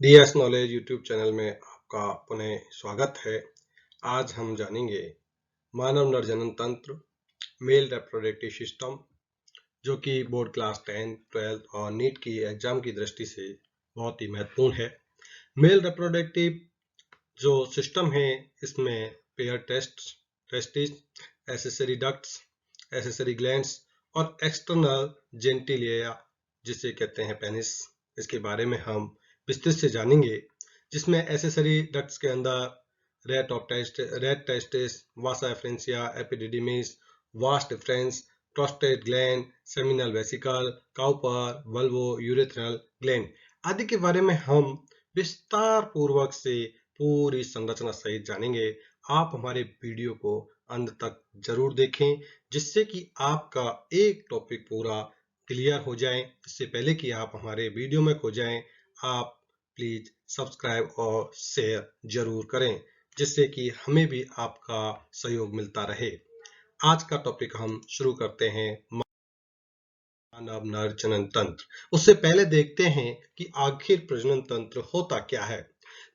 DS knowledge YouTube channel में आपका पुनः स्वागत है। आज हम जानेंगे मानव नर जनन तंत्र, मेल रिप्रोडक्टिव सिस्टम, जो कि बोर्ड क्लास 10, 12 और नीट की एग्जाम की दृष्टि से बहुत ही महत्वपूर्ण है। मेल रिप्रोडक्टिव जो सिस्टम है, इसमें pair testis, accessory ducts, accessory glands और एक्सटर्नल जेंटिलिया, जिसे कहते हैं पेनिस, इसके बारे में हम विस्तृत से जानेंगे। जिसमें एसेसरी डक्ट्स के अंदर rete testis, vasa efferentia, epididymis, vas deferens, prostate gland, seminal vesicle, Cowper, वल्वो यूरेथ्रल ग्लैंड आदि के बारे में हम विस्तार पूर्वक से पूरी संरचना सहित जानेंगे। आप हमारे वीडियो को अंत तक जरूर देखें, जिससे कि आपका एक टॉपिक पूरा क्लियर हो जाए। इससे पहले कि आप हमारे वीडियो में खो जाएं, आप प्लीज सब्सक्राइब और शेयर जरूर करें, जिससे कि हमें भी आपका सहयोग मिलता रहे। आज का टॉपिक हम शुरू करते हैं, मानव नर जनन तंत्र। उससे पहले देखते हैं कि आखिर प्रजनन तंत्र होता क्या है।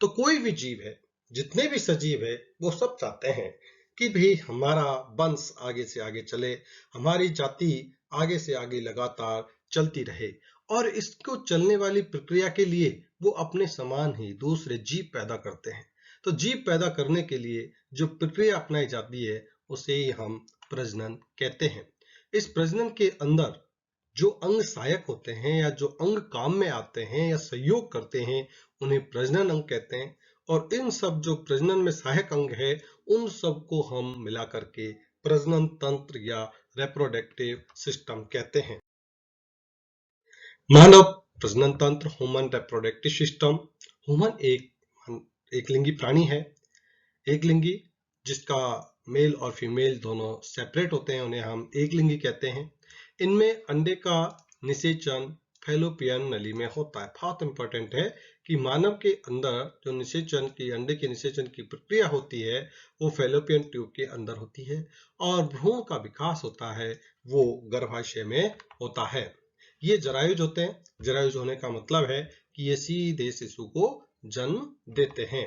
तो कोई भी जीव है, जितने भी सजीव है, वो सब चाहते हैं कि भी हमारा वंश आगे से आगे चले, हमारी जाति आगे से आगे लगातार चलती रहे। और इसको चलने वाली प्रक्रिया के लिए वो अपने समान ही दूसरे जीव पैदा करते हैं। तो जीव पैदा करने के लिए जो प्रक्रिया अपनाई जाती है, उसे ही हम प्रजनन कहते हैं। इस प्रजनन के अंदर जो अंग सहायक होते हैं या जो अंग काम में आते हैं या सहयोग करते हैं, उन्हें प्रजनन अंग कहते हैं। और इन सब जो प्रजनन में सहायक अंग है, उन सब को हम मिला करके प्रजनन तंत्र या रिप्रोडक्टिव सिस्टम कहते हैं। मानव प्रजनन तंत्र, ह्यूमन रिप्रोडक्टिव सिस्टम। ह्यूमन एक लिंगी प्राणी है। एक लिंगी, जिसका मेल और फीमेल दोनों सेपरेट होते हैं, उन्हें हम एक लिंगी कहते हैं। इनमें अंडे का निषेचन फैलोपियन नली में होता है। बहुत इंपॉर्टेंट है कि मानव के अंदर जो निषेचन की, अंडे के निषेचन की प्रक्रिया होती है, वो फैलोपियन ट्यूब के अंदर होती है। और भ्रूण का विकास होता है, वो गर्भाशय में होता है। ये जरायुज होते हैं। जरायुज होने का मतलब है कि ये सीधे शिशु को जन्म देते हैं।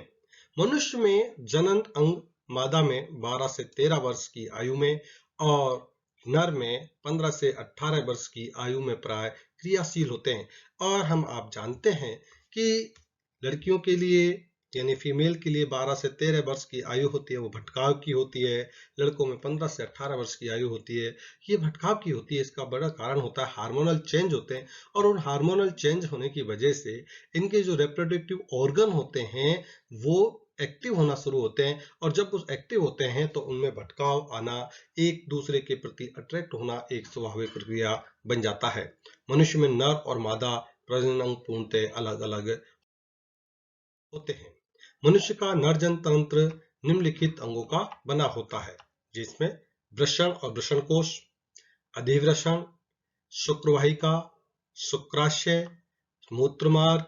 मनुष्य में जनन अंग मादा में 12 से 13 वर्ष की आयु में और नर में 15 से 18 वर्ष की आयु में प्राय क्रियाशील होते हैं। और आप जानते हैं कि लड़कियों के लिए यानी फीमेल के लिए 12 से 13 वर्ष की आयु होती है, वो भटकाव की होती है। लड़कों में 15 से 18 वर्ष की आयु होती है, ये भटकाव की होती है। इसका बड़ा कारण होता है हार्मोनल चेंज होते हैं। और उन हार्मोनल चेंज होने की वजह से इनके जो रिप्रोडक्टिव ऑर्गन होते हैं, वो एक्टिव होना शुरू होते हैं। और जब वो एक्टिव होते हैं तो उनमें भटकाव आना, एक दूसरे के प्रति अट्रैक्ट होना एक स्वाभाविक प्रक्रिया बन जाता है। मनुष्य में नर और मादा प्रजनन अंग पूर्णतः अलग अलग होते हैं। मनुष्य का नरजन तंत्र निम्नलिखित अंगों का बना होता है, जिसमें वृषण और वृषण कोश, अधिवृषण, शुक्रवाहिका, शुक्राशय, मूत्रमार्ग,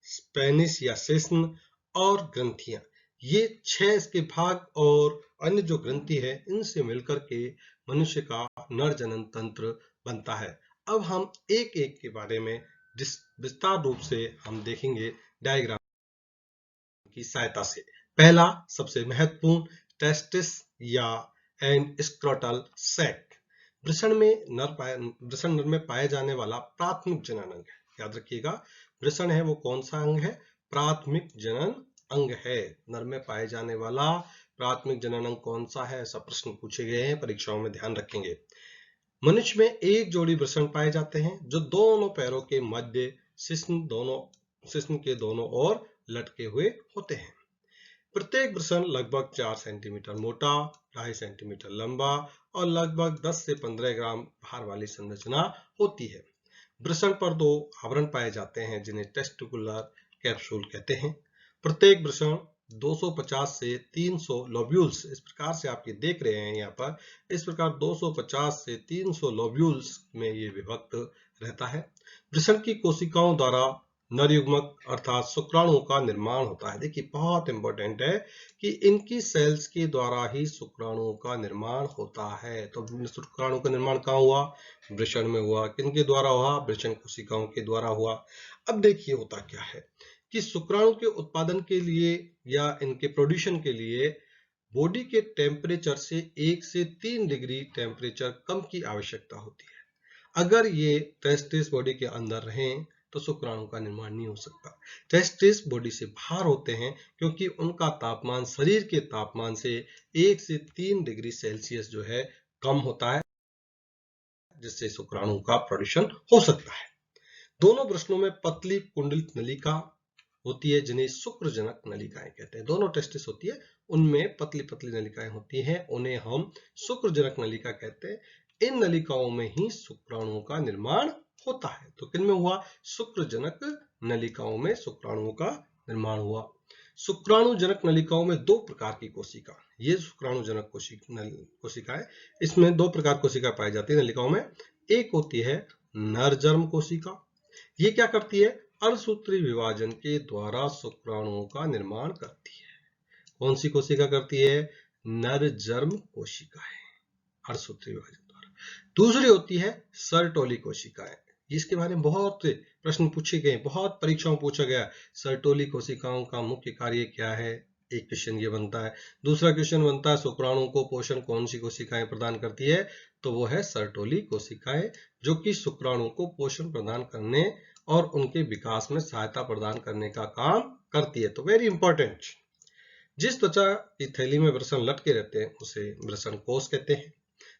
स्पेनिस या शिश्न और ग्रंथियां। ये 6 इसके भाग और अन्य जो ग्रंथि है, इनसे मिलकर के मनुष्य का नर जनन तंत्र बनता है। अब हम एक एक के बारे में विस्तार रूप से हम देखेंगे डायग्राम की सहायता से। पहला सबसे महत्वपूर्ण, टेस्टिस या एंड स्क्रोटल सैक। वृषण नर में पाए जाने वाला प्राथमिक जनन अंग है। याद रखिएगा, वृषण है वो कौन सा अंग है? प्राथमिक जनन अंग है। नर में पाए जाने वाला प्राथमिक जनन अंग कौन सा है? ऐसा प्रश्न पूछे गए हैं, परीक्षाओं में ध्यान रखेंगे। मनुष्य में एक जोड़ी वृषण पाए जाते हैं, जो दोनों पैरों के मध्य शिश्न के दोनों ओर लटके हुए होते हैं। प्रत्येक वृषण लगभग 4 सेंटीमीटर मोटा, 2.5 सेंटीमीटर लंबा और लगभग 10 से 15 ग्राम भार वाली संरचना होती है। वृषण पर 2 आवरण पाए जाते हैं, जिन्हें टेस्टिकुलर कैप्सूल कहते हैं। प्रत्येक वृषण 250 से 300 लोब्यूल्स, इस प्रकार से आप ये देख रहे हैं यहाँ पर, इस प्रकार 250 से 300 लोब्यूल्स में ये विभक्त रहता है। वृषण की कोशिकाओं द्वारा नरयुग्मक अर्थात शुक्राणुओं का निर्माण होता है। देखिए, बहुत इंपॉर्टेंट है कि इनकी सेल्स के द्वारा ही शुक्राणुओं का निर्माण होता है। तो शुक्राणु का निर्माण कहाँ हुआ? वृषण में हुआ। किनके द्वारा हुआ? वृषण कोशिकाओं के द्वारा हुआ। अब देखिए होता क्या है कि शुक्राणु के उत्पादन के लिए या इनके प्रोड्यूशन के लिए बॉडी के टेम्परेचर से 1 से 3 डिग्री टेम्परेचर कम की आवश्यकता होती है। अगर ये टेस्टिस बॉडी के अंदर रहें तो शुक्राणु का निर्माण नहीं हो सकता। टेस्टिस बॉडी से बाहर होते हैं क्योंकि उनका तापमान शरीर के तापमान से 1 से 3 डिग्री सेल्सियस जो है कम होता है, जिससे शुक्राणु का प्रोडक्शन हो सकता है। दोनों वृषणों में पतली कुंडलित नलिका होती है जिन्हें शुक्रजनक नलिकाएं कहते हैं। दोनों टेस्टिस होती है, उनमें पतली पतली नलिकाएं होती हैं, उन्हें हम शुक्रजनक नलिका कहते हैं। इन नलिकाओं में ही शुक्राणुओं का निर्माण होता है। तो किन में हुआ? शुक्रजनक नलिकाओं में शुक्राणुओं का निर्माण हुआ। शुक्राणुजनक नलिकाओं में 2 प्रकार की कोशिका, ये शुक्राणुजनक कोशिकाएं, इसमें 2 प्रकार कोशिका पाई जाती है नलिकाओं में। एक होती है नरजर्म कोशिका, ये क्या करती है? अर्धसूत्री विभाजन के द्वारा शुक्राणुओं का निर्माण करती है। कौन सी कोशिका करती है? नरजर्म कोशिकाएं, अर्धसूत्री विभाजन द्वारा। दूसरी होती है सर्टोली कोशिकाएं। इसके बारे में बहुत प्रश्न पूछे गए, बहुत परीक्षाओं में पूछा गया, सर्टोली कोशिकाओं का मुख्य कार्य क्या है? एक क्वेश्चन ये बनता है। दूसरा क्वेश्चन बनता है शुक्राणुओं को पोषण कौन सी कोशिकाएं प्रदान करती है? तो वो है सर्टोली कोशिकाएं, जो कि शुक्राणुओं को पोषण प्रदान करने और उनके विकास में सहायता प्रदान करने का काम करती है। तो वेरी इंपॉर्टेंट, जिस त्वचा की थैली में वृषण लटके रहते हैं उसे वृषण कोष कहते हैं।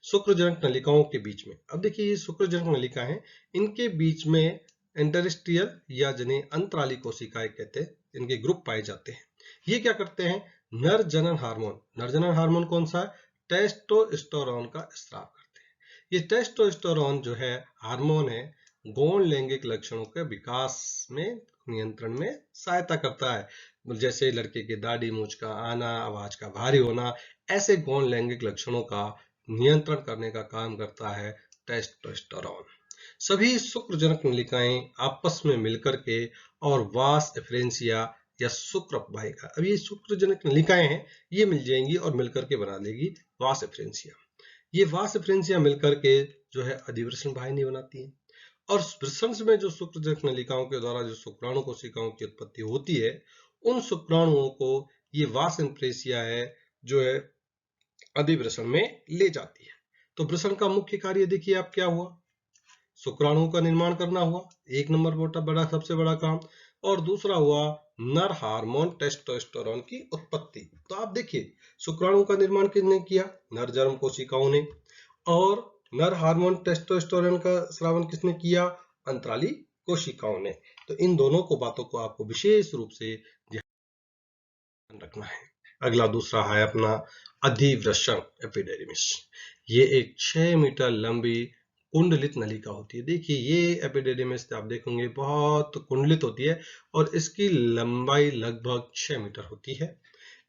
शुक्रजनक नलिकाओं के बीच में, अब देखिए ये शुक्रजनक नलिका है, इनके बीच में इंटरस्टियल या जिन्हें अंतराली कोशिकाएं कहते हैं, इनके ग्रुप पाए जाते हैं। ये क्या करते हैं? नर जनन हार्मोन, नर जनन हार्मोन कौन सा है? टेस्टोस्टेरोन का स्राव करते हैं। ये टेस्टोस्टेरोन जो है हार्मोन है, गौण लैंगिक लक्षणों के विकास में नियंत्रण में सहायता करता है। जैसे लड़के के दाढ़ी मूंछ का आना, आवाज का भारी होना, ऐसे गौण लैंगिक लक्षणों का नियंत्रण करने का काम करता है टेस्टोस्टेरोन। सभी शुक्रजनक नलिकाएं आपस में मिलकर के और वास एफरेंसिया या शुक्र वाहिका, अब ये शुक्रजनक नलिकाएं हैं, ये मिल जाएंगी और मिलकर के बना लेगी वास एफरेंसिया। ये वास एफरेंसिया मिलकर के जो है अधिवृषण वाहिनी बनाती है। और वृषण में जो शुक्रजनक नलिकाओं के द्वारा जो शुक्राणु कोशिकाओं की उत्पत्ति होती है, उन शुक्राणुओं को ये वास एफरेंसिया है जो है अधिवृषण में ले जाती है। तो वृषण का मुख्य कार्य देखिए आप क्या हुआ? शुक्राणुओं का निर्माण करना हुआ, एक नंबर बड़ा सबसे बड़ा काम। और दूसरा हुआ नर हार्मोन टेस्टोस्टेरोन की उत्पत्ति। तो आप देखिए शुक्राणुओं का निर्माण किसने किया? नरजर्म कोशिकाओं ने। और नर हार्मोन टेस्टोस्टेरोन का स्रावन किसने किया? अंतराली कोशिकाओं ने। तो इन दोनों को बातों को आपको विशेष रूप से ध्यान रखना है। अगला दूसरा है अपना अधिवृषण एपिडेर्मिस। ये एक 6 मीटर लंबी कुंडलित नलिका होती है। देखिए ये एपिडेर्मिस आप देखेंगे बहुत कुंडलित होती है और इसकी लंबाई लगभग 6 मीटर होती है।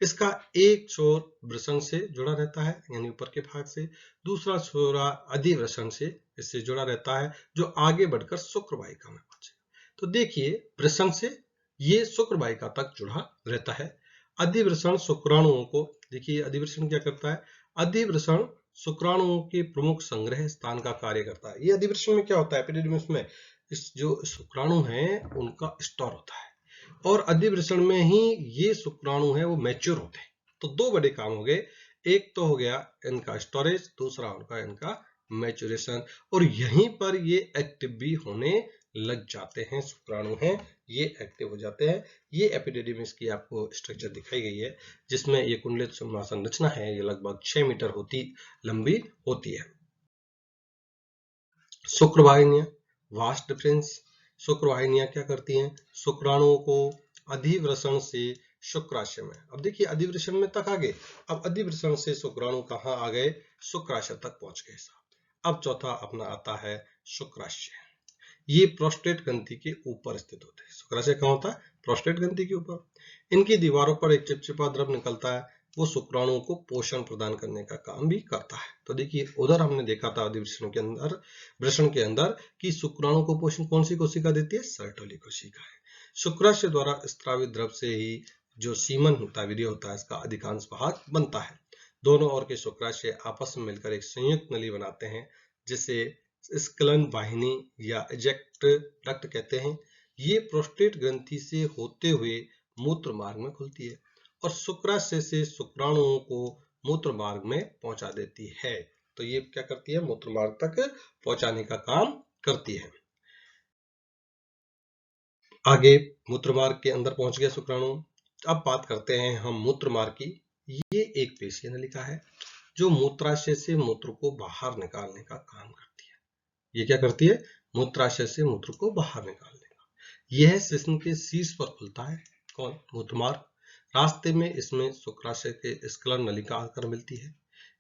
इसका एक छोर वृषण से जुड़ा रहता है, यानी ऊपर के भाग से, दूसरा छोरा अधिवृषण से इससे जुड़ा रहता है, जो आगे बढ़कर शुक्रवाहिका में पहुंचे। तो देखिए वृषण से ये शुक्रवाहिका तक जुड़ा रहता है। अधिवृषण शुक्राणुओं को, देखिए अधिवृषण क्या करता है? अधिवृषण शुक्राणुओं के प्रमुख संग्रह स्थान का कार्य करता है। ये अधिवृषण में क्या होता है? एपिडेर्मिस में इस जो शुक्राणु हैं उनका स्टोर होता है और अधिवृषण में ही ये शुक्राणु है वो मैच्योर होते हैं। तो 2 बड़े काम हो गए, एक तो हो गया इनका स्टोरेज, दूसरा उनका इनका मैच्योरेशन, और यहीं पर ये एक्टिव भी होने लग जाते हैं। शुक्राणु हैं ये एक्टिव हो जाते हैं। ये एपिडेर्मिस की आपको स्ट्रक्चर दिखाई गई है, जिसमें ये कुंडलित संरचना है, ये लगभग 6 मीटर लंबी होती है। शुक्रवाहिनियां, वास्ट डिफरेंस। शुक्रवाहिनियां क्या करती हैं? शुक्राणुओं को अधिवृषण से शुक्राशय में, अब देखिए अधिवृषण में तक आ गए, अब अधिवृषण से शुक्राणु कहाँ आ गए? शुक्राशय तक पहुंच गए साहब। अब चौथा अपना आता है शुक्राशय। ये प्रोस्टेट ग्रंथि के ऊपर स्थित होते हैं। शुक्राशय कहाँ होता है? प्रोस्टेट ग्रंथि के ऊपर। इनकी दीवारों पर एक चिपचिपा द्रव निकलता है, वो शुक्राणुओं को पोषण प्रदान करने का काम भी करता है। तो देखिए उधर हमने देखा था अधिवृषण के अंदर, वृषण के अंदर, कि शुक्राणु को पोषण कौन सी कोशिका देती है? सर्टोली कोशिका है। शुक्राशय द्वारा स्त्रावित द्रव से ही जो सीमन होता है, वीर्य होता है, इसका अधिकांश भाग बनता है। दोनों ओर के शुक्राशय आपस में मिलकर एक संयुक्त नली बनाते हैं, जिसे स्खलन वाहिनी या इजेक्ट डक्ट कहते हैं। ये प्रोस्टेट ग्रंथि से होते हुए मूत्र मार्ग में खुलती है और शुक्राशय से शुक्राणुओं को मूत्र मार्ग में पहुंचा देती है। तो ये क्या करती है, मूत्र मार्ग तक पहुंचाने का काम करती है। आगे मूत्र मार्ग के अंदर पहुंच गया शुक्राणु। अब बात करते हैं हम मूत्र मार्ग की। ये एक पेशीय नलिका है जो मूत्राशय से मूत्र को बाहर निकालने का काम करती है। ये क्या करती है, मूत्राशय से मूत्र को बाहर निकालने का। यह शिश्न के शीर्ष पर खुलता है। कौन, मूत्र मार्ग। रास्ते में इसमें शुक्राशय के स्खलन नलिका आकर मिलती है,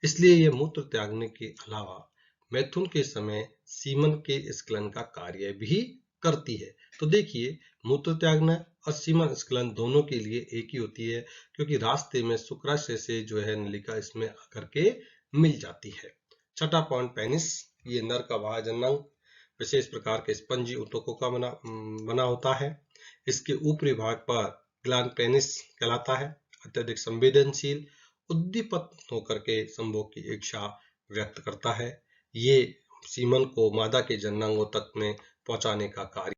इसलिए यह मूत्र त्यागने के अलावा मैथुन के समय सीमन के स्खलन का कार्य भी करती है। तो देखिए, मूत्र त्यागना और सीमन स्खलन दोनों के लिए एक ही होती है, क्योंकि रास्ते में शुक्राशय से जो है नलिका इसमें आकर के मिल जाती है। छठा पॉइंट, पेनिस। ये नर का बाह्यजननांग विशेष प्रकार के स्पंजी ऊतकों का बना होता है। इसके ऊपरी भाग पर ग्लैंड पेनिस कहलाता है। अत्यधिक संवेदनशील, उद्दीपित होकर के संभोग की इच्छा व्यक्त करता है। ये सीमन को मादा के जननांगों तक में पहुंचाने का कार्य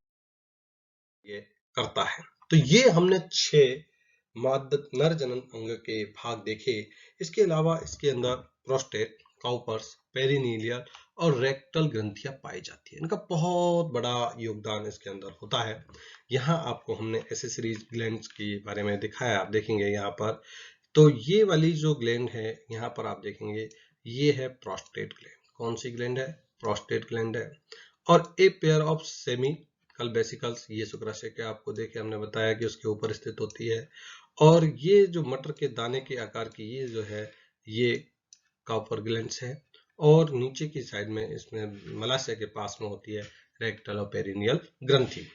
करता है। तो ये हमने 6 नर जनन अंग के भाग देखे। इसके अलावा इसके अंदर प्रोस्टेट, काउपर्स, पेरिनीलियल और रेक्टल ग्रंथियां पाई जाती है। इनका बहुत बड़ा योगदान इसके अंदर होता है। यहाँ आपको हमने एसेसरीज ग्लैंड्स के बारे में दिखाया, आप देखेंगे यहाँ पर। तो ये वाली जो ग्लैंड है यहाँ पर आप देखेंगे, ये है प्रोस्टेट ग्लैंड। कौन सी ग्लैंड है, प्रोस्टेट ग्लैंड है। और a pair of semi vesicles, ये शुक्राशय के आपको देखे हमने बताया कि उसके ऊपर स्थित होती है। और ये जो मटर के दाने के आकार की ये जो है, ये काउपर ग्लैंड्स है। और नीचे की साइड में इसमें मलाशय के पास में होती है रेक्टल और पेरिनियल ग्रंथि।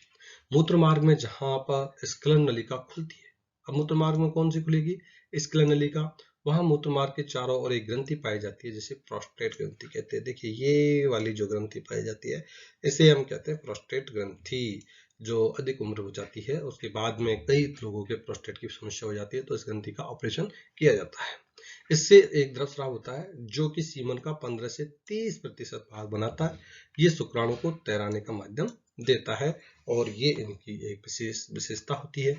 मूत्र मार्ग में जहां पर स्खलन नलिका खुलती है, अब मूत्र मार्ग में कौन सी खुलेगी, स्खलन नलिका। वहां मूत्र मार्ग के चारों ओर एक ग्रंथि पाई जाती है जिसे प्रोस्टेट ग्रंथि कहते हैं। देखिए, ये वाली जो ग्रंथि पाई जाती है इसे हम कहते हैं प्रोस्टेट ग्रंथि। जो अधिक उम्र हो जाती है उसके बाद में कई लोगों के प्रोस्टेट की समस्या हो जाती है, तो इस ग्रंथि का ऑपरेशन किया जाता है। इससे एक द्रव स्राव होता है जो कि सीमन का 15 से 30% भाग बनाता है। ये शुक्राणु को तैराने का माध्यम देता है और ये इनकी एक विशेष विशेषता होती है।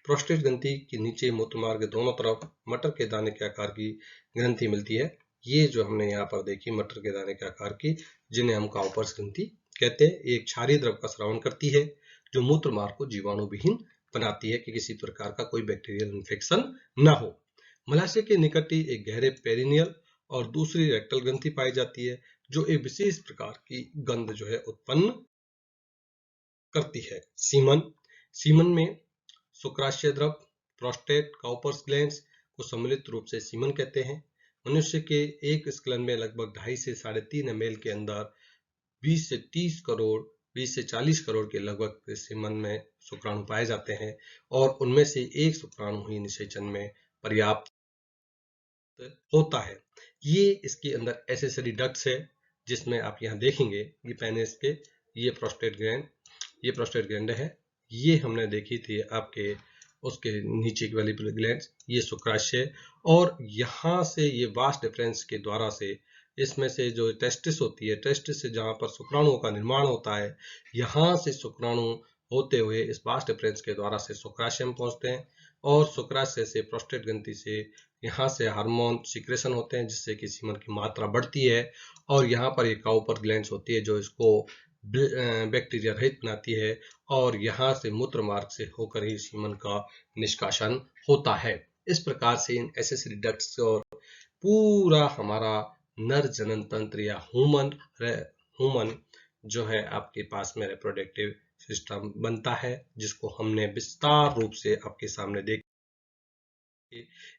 प्रोस्टेट ग्रंथि के नीचे मूत्र मार्ग के दोनों तरफ मटर के दाने के आकार की ग्रंथि मिलती है। ये जो हमने यहाँ पर देखी मटर के दाने के आकार की, जिन्हें हम काउपर्स ग्रंथि कहते हैं, एक क्षारीय द्रव का स्रावन करती है जो मूत्र मार्ग को जीवाणु विहीन बनाती है कि किसी प्रकार का कोई बैक्टीरियल इन्फेक्शन न हो। मलाशय के निकट ही एक गहरे पेरिनियल और दूसरी रेक्टल ग्रंथि पाई जाती है जो एक विशेष प्रकार की गंध जो है उत्पन्न करती है। सीमन, सीमन में शुक्राशय द्रव, प्रोस्टेट, काउपर्स ग्लैंड्स को सम्मिलित रूप से सीमन कहते हैं। मनुष्य के एक स्खलन में लगभग 2.5 से 3.5 ml के अंदर 20 से 30 करोड़ 20 से 40 करोड़ के लगभग सीमन में शुक्राणु पाए जाते हैं और उनमें से एक शुक्राणु ही निषेचन में पर्याप्त होता है। ये इसके अंदर एसेसरी डक्ट्स है जिसमें आप यहाँ देखेंगे ये पेनिस के, ये प्रोस्टेट ग्लैंड है। ये हमने देखी थी आपके उसके नीचे की वाली ग्लैंड्स, ये शुक्राशय। और यहाँ से ये वास्ट डिफरेंस के द्वारा से इसमें से जो टेस्टिस होती है, टेस्टिस से जहाँ पर शुक्राणुओं का निर्माण होता है, यहाँ से शुक्राणु होते हुए इस वास्ट डिफरेंस के द्वारा से शुक्राशय में पहुंचते हैं और शुक्राशय से प्रोस्टेट ग्रंथि से यहाँ से हार्मोन सिक्रेशन होते हैं जिससे कि सीमन की मात्रा बढ़ती है। और यहाँ पर एक काउपर ग्लैंड्स होती है जो इसको बैक्टीरिया रहित बनाती है और यहाँ से मूत्र मार्ग से होकर ही सीमन का निष्कासन होता है। इस प्रकार से इन एसेसरी डक्ट्स और पूरा हमारा नर जनन तंत्र या ह्यूमन जो है आपके पास में रिप्रोडक्टिव सिस्टम बनता है, जिसको हमने विस्तार रूप से आपके सामने देखा।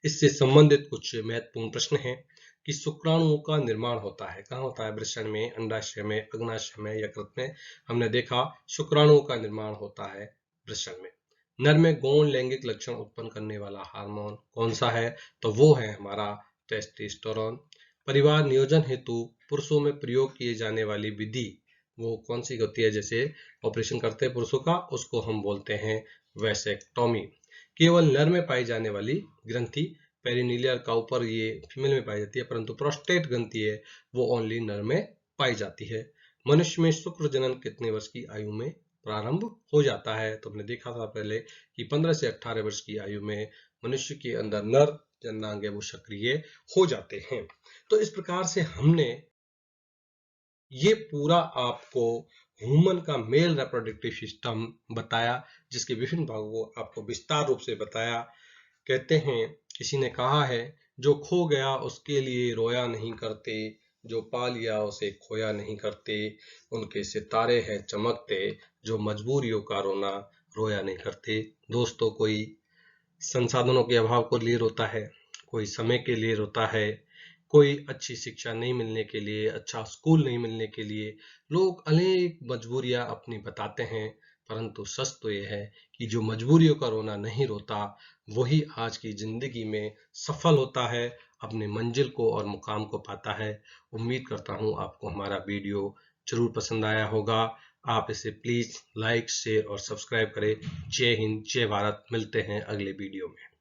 इससे संबंधित कुछ महत्वपूर्ण प्रश्न हैं कि शुक्राणुओं का निर्माण होता है कहाँ होता है, वृषण में, अंडाशय में, अग्नाशय में, यकृत में। हमने देखा शुक्राणुओं का निर्माण होता है वृषण में। नर में गौण लैंगिक लक्षण उत्पन्न करने वाला हार्मोन कौन सा है, तो वो है हमारा टेस्टोस्टेरोन। परिवार नियोजन हेतु पुरुषों में प्रयोग किए जाने वाली विधि वो कौन सी होती है, जैसे ऑपरेशन करते हैं पुरुषों का, उसको हम बोलते हैं वैसेक्टोमी। केवल नर में पाई जाने वाली ग्रंथि पेरिनीलियल काउपर ये फीमेल में पाई जाती है, परंतु प्रोस्टेट ग्रंथि है वो ओनली नर में पाई जाती है। मनुष्य में शुक्र जनन कितने वर्ष की आयु में प्रारंभ हो जाता है। तो हमने देखा था पहले कि 15 से 18 वर्ष की आयु में मनुष्य के अंदर नर जननांग है वो सक्रिय हो जाते हैं। तो इस प्रकार से हमने ये पूरा आपको ह्यूमन का मेल रिप्रोडक्टिव सिस्टम बताया, जिसके विभिन्न भागों को आपको विस्तार रूप से बताया। कहते हैं, किसी ने कहा है, जो खो गया उसके लिए रोया नहीं करते, जो पा लिया उसे खोया नहीं करते, उनके सितारे हैं चमकते, जो मजबूरियों का रोना रोया नहीं करते। दोस्तों, कोई संसाधनों के अभाव को लिए रोता है, कोई समय के लिए रोता है, कोई अच्छी शिक्षा नहीं मिलने के लिए, अच्छा स्कूल नहीं मिलने के लिए। लोग अनेक मजबूरियां अपनी बताते हैं, परंतु सच तो यह है कि जो मजबूरियों का रोना नहीं रोता वही आज की जिंदगी में सफल होता है, अपनी मंजिल को और मुकाम को पाता है। उम्मीद करता हूँ आपको हमारा वीडियो जरूर पसंद आया होगा। आप इसे प्लीज लाइक, शेयर और सब्सक्राइब करें। जय हिंद, जय भारत। मिलते हैं अगले वीडियो में।